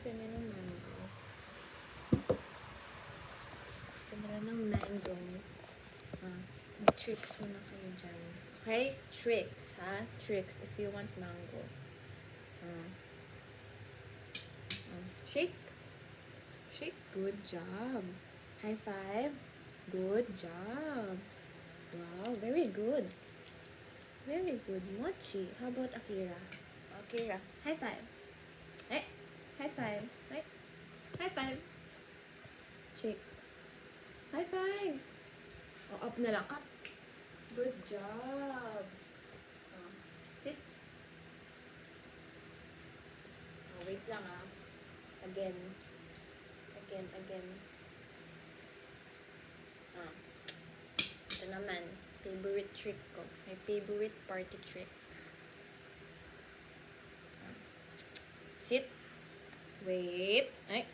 gusto nila ng mango. Gusto nila ng mango. Tricks muna kayo dyan. Okay? Tricks, ha? Tricks if you want mango. Shake. Shake. Good job. High five. Good job. Wow, very good. Very good. Mochi. How about Akira? Akira. High five. Hey. High five. Hey. High five. Shake. High five. Oh, up na lang. Up. Good job. Sit. Oh, wait lang Again. Again. Ito naman. Favorite trick ko. My favorite party trick. Sit. Wait. Ay.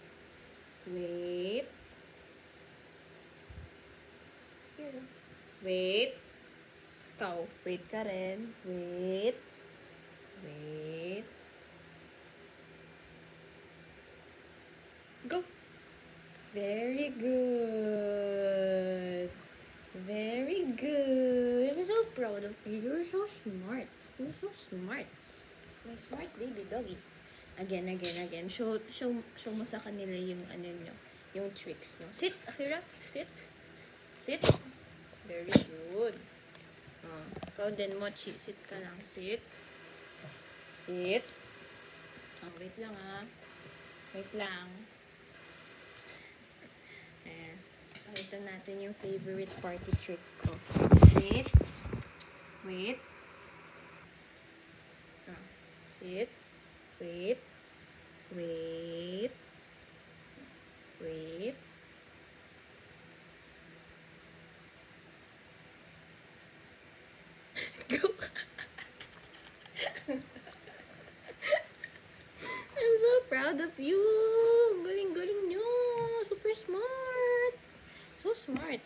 Wait. Here. Wait. Ikaw. Wait ka rin. Wait. Wait. Go. Very good. Very good. I'm so proud of you. You're so smart. You're so smart. You're smart baby doggies. Again. Show mo sa kanila yung nyo. Yung tricks nyo. Sit, Akira. Sit. Sit. Very good. Ikaw din, Mochi. Sit ka lang. Sit. Sit. Wait lang Wait lang. Ayan. Pakita natin yung favorite party trick ko. Wait. Wait. Sit. Wait. Wait. Wait. Go. I'm so proud of you. Galing nyo. Super smart. So smart.